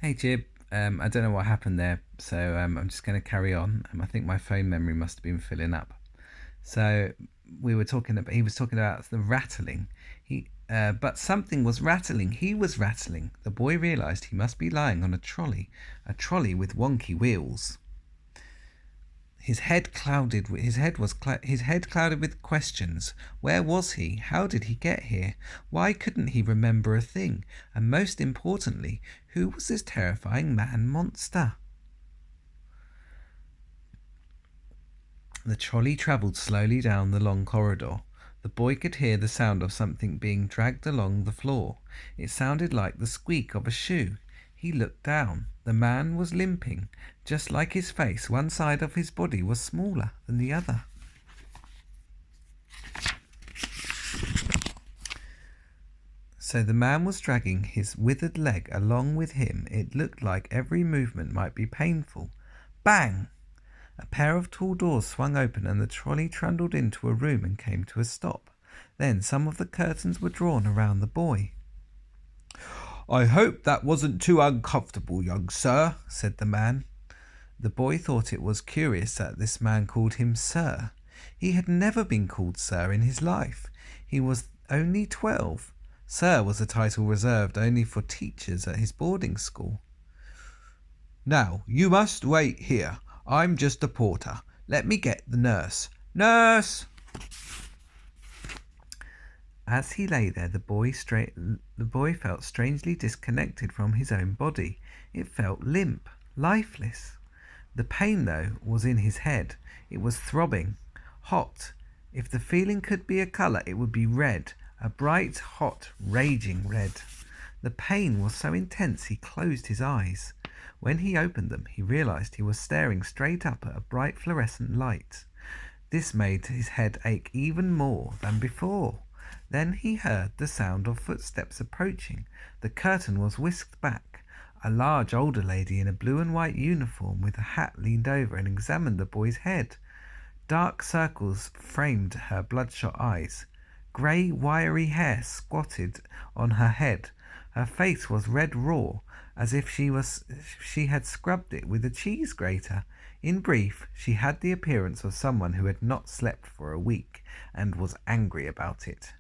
Hey Jib, I don't know what happened there, so I'm just going to carry on. I think my phone memory must have been filling up. So we were talking about, he was talking about the rattling. But something was rattling. He was rattling. The boy realised he must be lying on a trolley with wonky wheels. His head clouded with questions. Where was he? How did he get here? Why couldn't he remember a thing? And most importantly, who was this terrifying man monster? The trolley travelled slowly down the long corridor. The boy could hear the sound of something being dragged along the floor. It sounded like the squeak of a shoe. He looked down. The man was limping. Just like his face, one side of his body was smaller than the other. So the man was dragging his withered leg along with him. It looked like every movement might be painful. Bang! A pair of tall doors swung open and the trolley trundled into a room and came to a stop. Then some of the curtains were drawn around the boy. "I hope that wasn't too uncomfortable, young sir," said the man. The boy thought it was curious that this man called him sir. He had never been called sir in his life. He was only 12. Sir was a title reserved only for teachers at his boarding school. "Now, you must wait here. I'm just a porter. Let me get the nurse. Nurse!" As he lay there, the boy felt strangely disconnected from his own body. It felt limp, lifeless. The pain, though, was in his head. It was throbbing, hot. If the feeling could be a colour, it would be red, a bright, hot, raging red. The pain was so intense he closed his eyes. When he opened them, he realised he was staring straight up at a bright fluorescent light. This made his head ache even more than before. Then he heard the sound of footsteps approaching. The curtain was whisked back. A large older lady in a blue and white uniform with a hat leaned over and examined the boy's head. Dark circles framed her bloodshot eyes. Grey, wiry hair squatted on her head. Her face was red raw, as if she had scrubbed it with a cheese grater. In brief, she had the appearance of someone who had not slept for a week and was angry about it.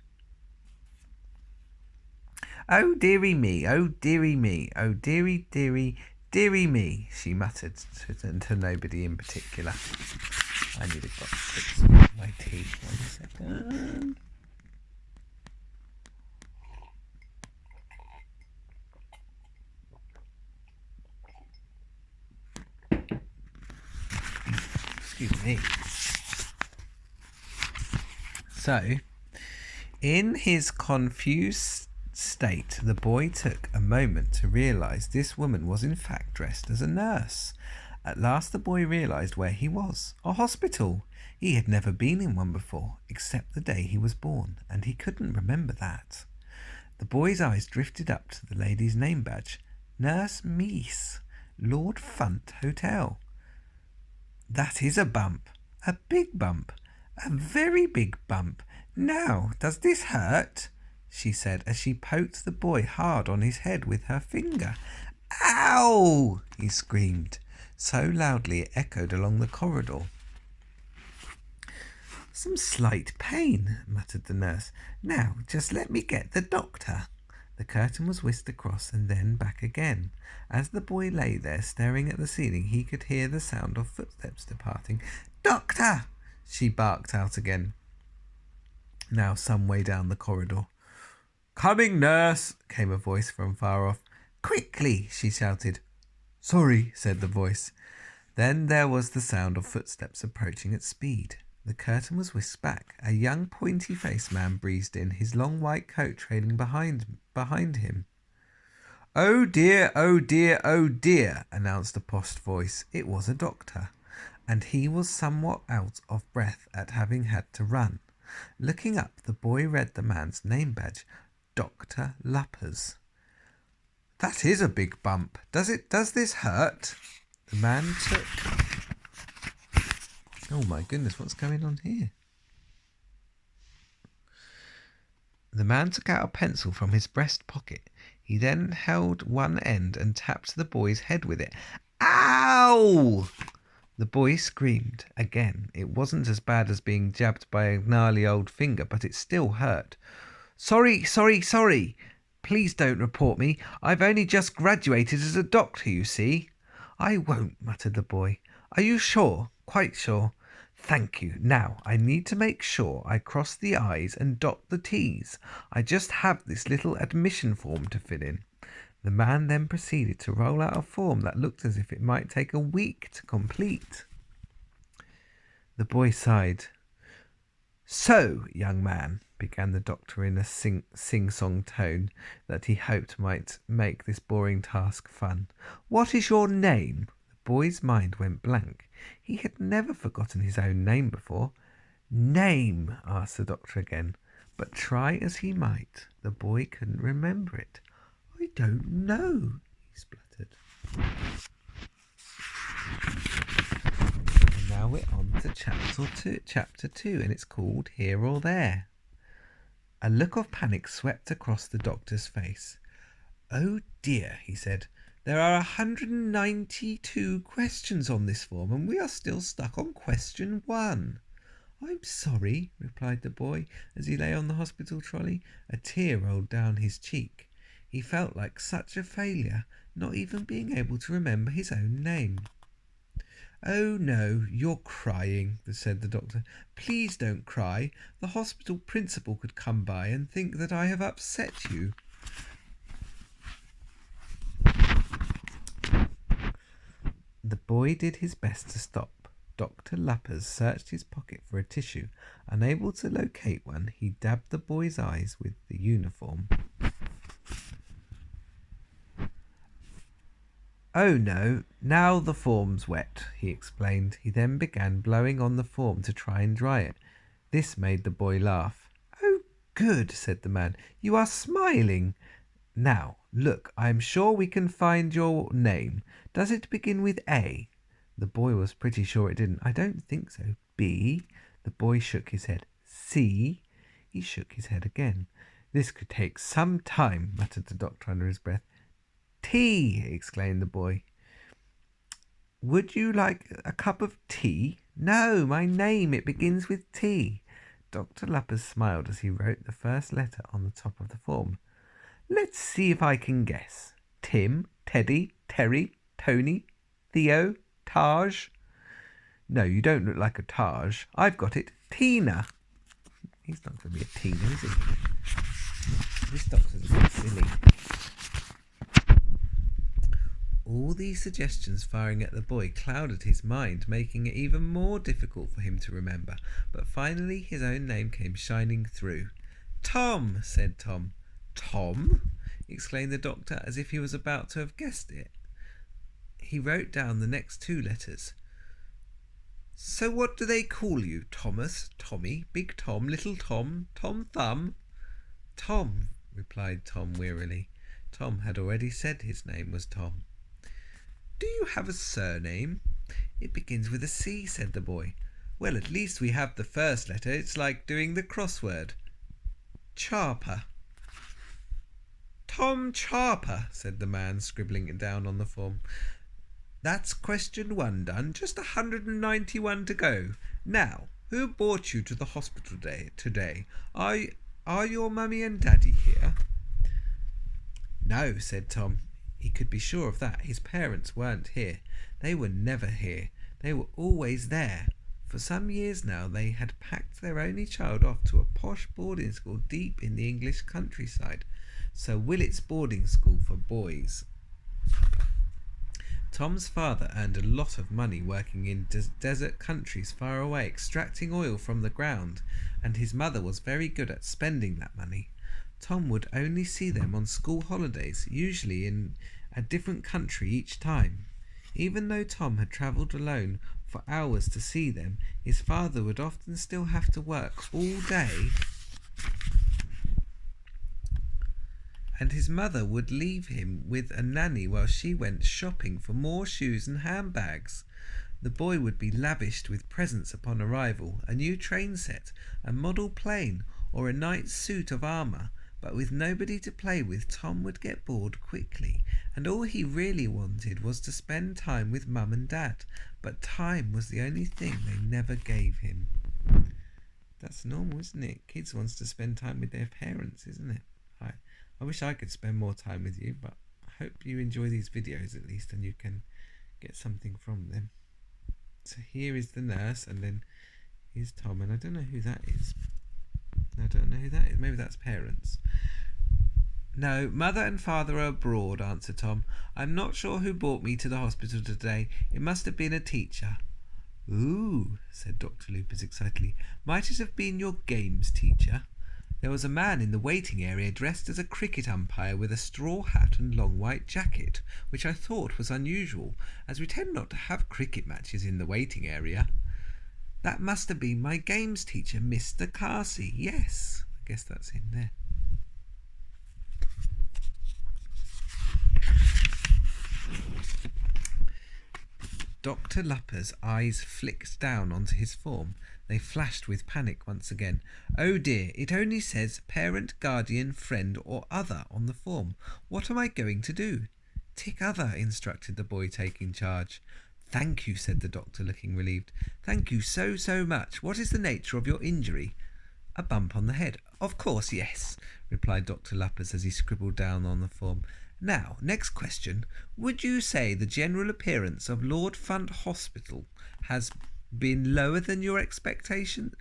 "Oh dearie me, oh dearie me, oh dearie, dearie, dearie me," she muttered to nobody in particular. I need a box to fix my teeth. 1 second. Excuse me. So, in his confused state, the boy took a moment to realize this woman was in fact dressed as a nurse. At last the boy realized where he was. A hospital. He had never been in one before, except the day he was born, and he couldn't remember that. The boy's eyes drifted up to the lady's name badge. Nurse Meese, Lord Funt Hotel. That is a bump. A big bump. A very big bump. Now, does this hurt? She said as she poked the boy hard on his head with her finger. Ow! He screamed, so loudly it echoed along the corridor. Some slight pain, muttered the nurse. Now, just let me get the doctor. The curtain was whisked across and then back again. As the boy lay there staring at the ceiling, he could hear the sound of footsteps departing. Doctor! She barked out again, now some way down the corridor. Coming, nurse, came a voice from far off. Quickly, she shouted. Sorry, said the voice. Then there was the sound of footsteps approaching at speed. The curtain was whisked back. A young pointy-faced man breezed in, his long white coat trailing behind him. Oh dear, oh dear, oh dear, announced a posh voice. It was a doctor, and he was somewhat out of breath at having had to run. Looking up, the boy read the man's name badge, Dr. Luppers. That is a big bump. Does this hurt? The man took... Oh my goodness, what's going on here? The man took out a pencil from his breast pocket. He then held one end and tapped the boy's head with it. Ow! The boy screamed. Again, it wasn't as bad as being jabbed by a gnarly old finger, but it still hurt. Sorry. Please don't report me. I've only just graduated as a doctor, you see. I won't, muttered the boy. Are you sure? Quite sure. Thank you. Now, I need to make sure I cross the I's and dot the T's. I just have this little admission form to fill in. The man then proceeded to roll out a form that looked as if it might take a week to complete. The boy sighed. So, young man, began the doctor in a sing-song tone that he hoped might make this boring task fun. What is your name? The boy's mind went blank. He had never forgotten his own name before. Name? Asked the doctor again. But try as he might, the boy couldn't remember it. I don't know, he spluttered. And now we're on to chapter 2, and it's called Here or There. A look of panic swept across the doctor's face. Oh dear, he said. There are 192 questions on this form, and we are still stuck on question 1. I'm sorry, replied the boy as he lay on the hospital trolley. A tear rolled down his cheek. He felt like such a failure, not even being able to remember his own name. Oh no, you're crying, said the doctor. Please don't cry. The hospital principal could come by and think that I have upset you. The boy did his best to stop. Dr. Lappers searched his pocket for a tissue. Unable to locate one, he dabbed the boy's eyes with the uniform. Oh no, now the form's wet, he explained. He then began blowing on the form to try and dry it. This made the boy laugh. Oh good, said the man. You are smiling. Now, look, I am sure we can find your name. Does it begin with A? The boy was pretty sure it didn't. I don't think so. B? The boy shook his head. C? He shook his head again. This could take some time, muttered the doctor under his breath. Tea! Exclaimed the boy. Would you like a cup of tea? No, my name, it begins with T. Dr. Lappers smiled as he wrote the first letter on the top of the form. Let's see if I can guess. Tim, Teddy, Terry, Tony, Theo, Taj. No, you don't look like a Taj. I've got it. Tina. He's not going to be a Tina, is he? This doctor's a bit silly. All these suggestions firing at the boy clouded his mind, making it even more difficult for him to remember. But finally his own name came shining through. Tom, said Tom. Tom? Exclaimed the doctor, as if he was about to have guessed it. He wrote down the next 2 letters. So what do they call you? Thomas, Tommy, Big Tom, Little Tom, Tom Thumb? Tom, replied Tom wearily. Tom had already said his name was Tom. Do you have a surname? It begins with a C, said the boy. Well, at least we have the first letter. It's like doing the crossword. Charper. Tom Charper, said the man, scribbling it down on the form. That's question 1 done. Just 191 to go. Now, who brought you to the hospital today? Are your mummy and daddy here? No, said Tom. He could be sure of that. His parents weren't here. They were never here. They were always there. For some years now they had packed their only child off to a posh boarding school deep in the English countryside. Sir Willet's boarding school for boys. Tom's father earned a lot of money working in desert countries far away, extracting oil from the ground, and his mother was very good at spending that money. Tom would only see them on school holidays, usually in a different country each time. Even though Tom had travelled alone for hours to see them, his father would often still have to work all day, and his mother would leave him with a nanny while she went shopping for more shoes and handbags. The boy would be lavished with presents upon arrival, a new train set, a model plane, or a knight's suit of armour, But with nobody to play with, Tom would get bored quickly, and all he really wanted was to spend time with Mum and Dad. But time was the only thing they never gave him. That's normal, isn't it? Kids wants to spend time with their parents, isn't it? I wish I could spend more time with you, but I hope you enjoy these videos at least and you can get something from them. So here is the nurse, and then here's Tom, and I don't know who that is. Maybe that's parents. No, mother and father are abroad, answered Tom. I'm not sure who brought me to the hospital today. It must have been a teacher. Ooh, said Dr. Lupus excitedly. Might it have been your games teacher? There was a man in the waiting area dressed as a cricket umpire with a straw hat and long white jacket, which I thought was unusual, as we tend not to have cricket matches in the waiting area. That must have been my games teacher, Mr. Carsey. Yes, I guess that's him there. Dr. Lupper's eyes flicked down onto his form. They flashed with panic once again. Oh dear, it only says parent, guardian, friend or other on the form. What am I going to do? Tick other, instructed the boy, taking charge. Thank you, said the doctor, looking relieved. Thank you so much. What is the nature of your injury? A bump on the head. Of course, yes, replied Dr. Luppers as he scribbled down on the form. Now, next question. Would you say the general appearance of Lord Funt Hospital has been lower than your expectations?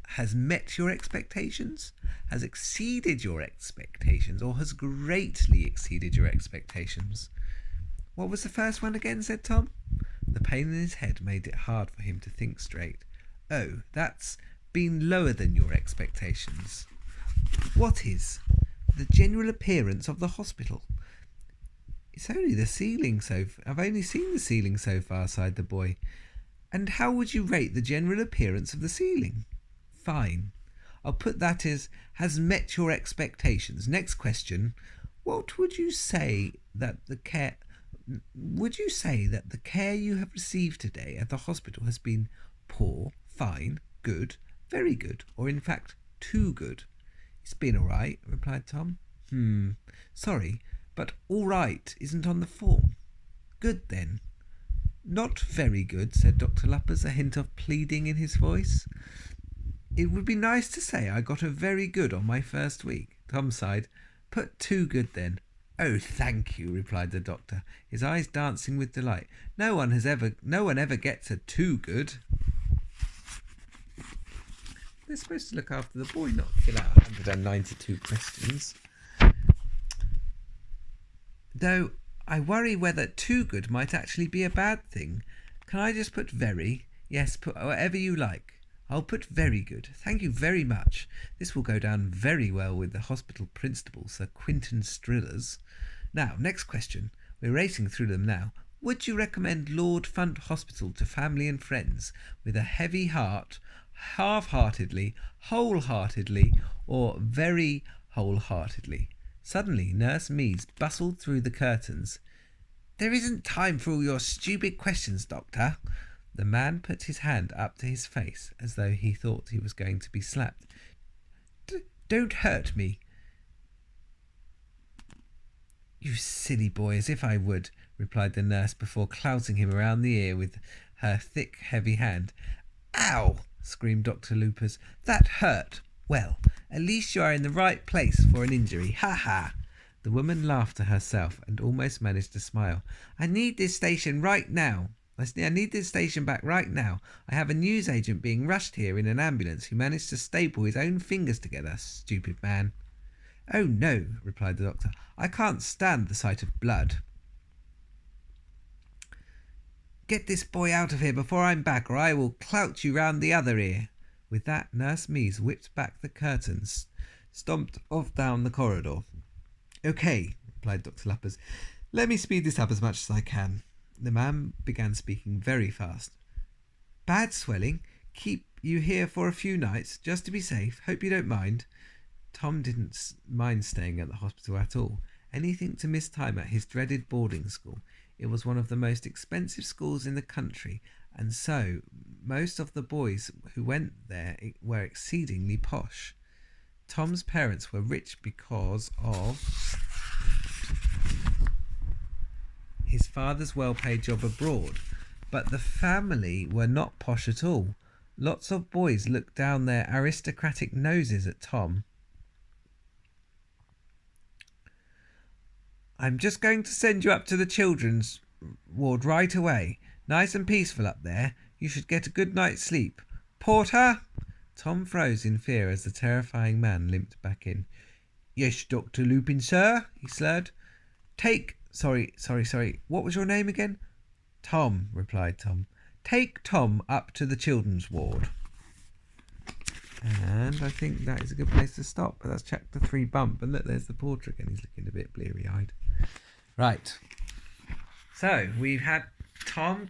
Has met your expectations? Has exceeded your expectations? Or has greatly exceeded your expectations? What was the first one again, said Tom. The pain in his head made it hard for him to think straight. Oh, that's been lower than your expectations. What is? The general appearance of the hospital. It's only the ceiling I've only seen the ceiling so far, sighed the boy. And how would you rate the general appearance of the ceiling? Fine. I'll put that as has met your expectations. Next question. What would you say that the care you have received today at the hospital has been poor, fine, good, very good, or in fact too good? It's been all right, replied Tom. Sorry, but all right isn't on the form. Good then. Not very good, said Dr. Luppers, a hint of pleading in his voice. It would be nice to say I got a very good on my first week. Tom sighed. Put too good then. Oh, thank you, replied the doctor, his eyes dancing with delight. No one ever gets a too good. They're supposed to look after the boy, not fill out 192 questions. Though I worry whether too good might actually be a bad thing. Can I just put very? Yes, put whatever you like. I'll put very good. Thank you very much. This will go down very well with the hospital principal, Sir Quinton Strillers. Now, next question. We're racing through them now. Would you recommend Lord Funt Hospital to family and friends with a heavy heart, half-heartedly, wholeheartedly, or very wholeheartedly? Suddenly, Nurse Mees bustled through the curtains. There isn't time for all your stupid questions, Doctor. The man put his hand up to his face as though he thought he was going to be slapped. Don't hurt me. You silly boy, as if I would, replied the nurse before clouting him around the ear with her thick, heavy hand. Ow! Screamed Dr. Lupus. That hurt. Well, at least you are in the right place for an injury. Ha ha! The woman laughed to herself and almost managed to smile. I need this station right now. I need this station back right now. I have a newsagent being rushed here in an ambulance who managed to staple his own fingers together. Stupid man. Oh no, replied the doctor. I can't stand the sight of blood. Get this boy out of here before I'm back, or I will clout you round the other ear. With that, Nurse Mees whipped back the curtains, stomped off down the corridor. Okay, replied Dr. Luppers. Let me speed this up as much as I can. The man began speaking very fast. Bad swelling? Keep you here for a few nights, just to be safe. Hope you don't mind. Tom didn't mind staying at the hospital at all. Anything to miss time at his dreaded boarding school. It was one of the most expensive schools in the country, and so most of the boys who went there were exceedingly posh. Tom's parents were rich because of his father's well-paid job abroad, but the family were not posh at all. Lots of boys looked down their aristocratic noses at Tom. I'm just going to send you up to the children's ward right away. Nice and peaceful up there. You should get a good night's sleep. Porter! Tom froze in fear as the terrifying man limped back in. Yes, Dr. Lupin, sir, he slurred. Sorry. What was your name again? Tom, replied Tom. Take Tom up to the children's ward. And I think that is a good place to stop. But that's chapter 3 bump. And look, there's the porter again. He's looking a bit bleary-eyed. Right. So we've had Tom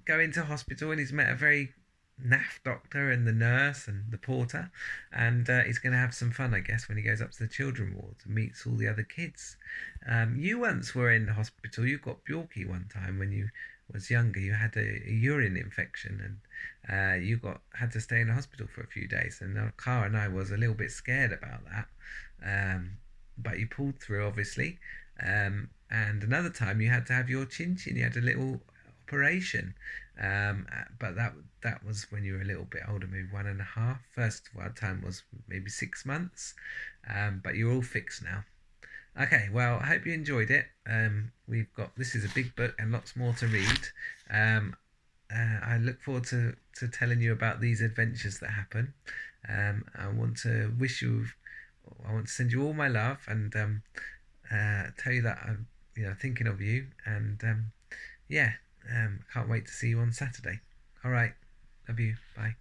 go into hospital, and he's met a very naff doctor and the nurse and the porter, and he's going to have some fun, I guess, when he goes up to the children's ward and meets all the other kids. You once were in hospital. You got Bjorky one time when you was younger. You had a urine infection, and you had to stay in the hospital for a few days. And Cara and I was a little bit scared about that, but you pulled through, obviously. And another time you had to have your chin. You had a little operation, but that was when you were a little bit older, maybe 1.5. First time was maybe 6 months, but you're all fixed now. Okay, well, I hope you enjoyed it. This is a big book and lots more to read. I look forward to telling you about these adventures that happen. I want to send you all my love, and tell you that I'm thinking of you, and can't wait to see you on Saturday. All right, love you. Bye.